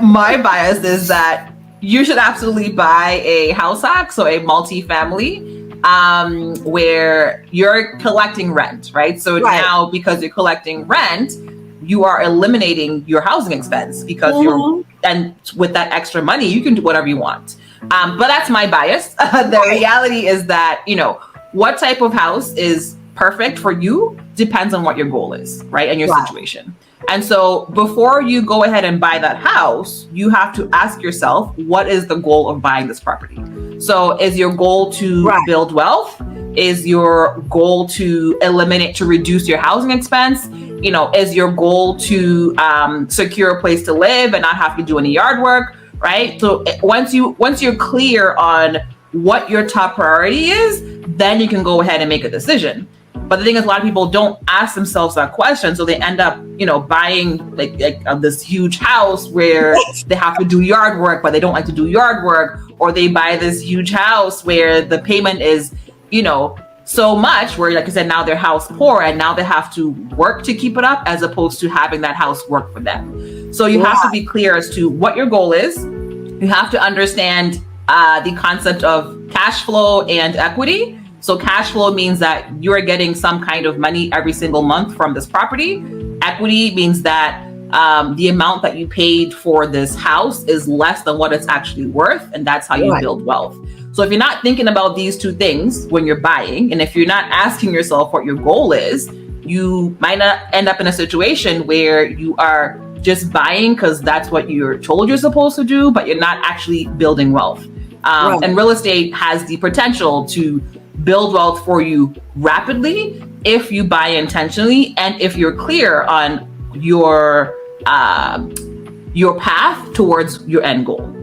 My bias is that you should absolutely buy a house hack, so a multi-family, where you're collecting rent, right? So Right. now, because you're collecting rent, you are eliminating your housing expense because and with that extra money, you can do whatever you want. But that's my bias. The reality is that, what type of house is perfect for you depends on what your goal is, right? And your situation. And so before you go ahead and buy that house, you have to ask yourself, what is the goal of buying this property? So is your goal to build wealth? Is your goal to reduce your housing expense? Is your goal to secure a place to live and not have to do any yard work, right? So once you're clear on what your top priority is, then you can go ahead and make a decision. But the thing is, a lot of people don't ask themselves that question, so they end up, buying like this huge house where they have to do yard work, but they don't like to do yard work, or they buy this huge house where the payment is, so much where, like I said, now they're house poor and now they have to work to keep it up, as opposed to having that house work for them. So you have to be clear as to what your goal is. You have to understand the concept of cash flow and equity. So cash flow means that you're getting some kind of money every single month from this property. Equity means that the amount that you paid for this house is less than what it's actually worth, and that's how you build wealth. So if you're not thinking about these two things when you're buying, and if you're not asking yourself what your goal is, you might not end up in a situation where you are just buying because that's what you're told you're supposed to do, but you're not actually building wealth. And real estate has the potential to build wealth for you rapidly if you buy intentionally and if you're clear on your path towards your end goal.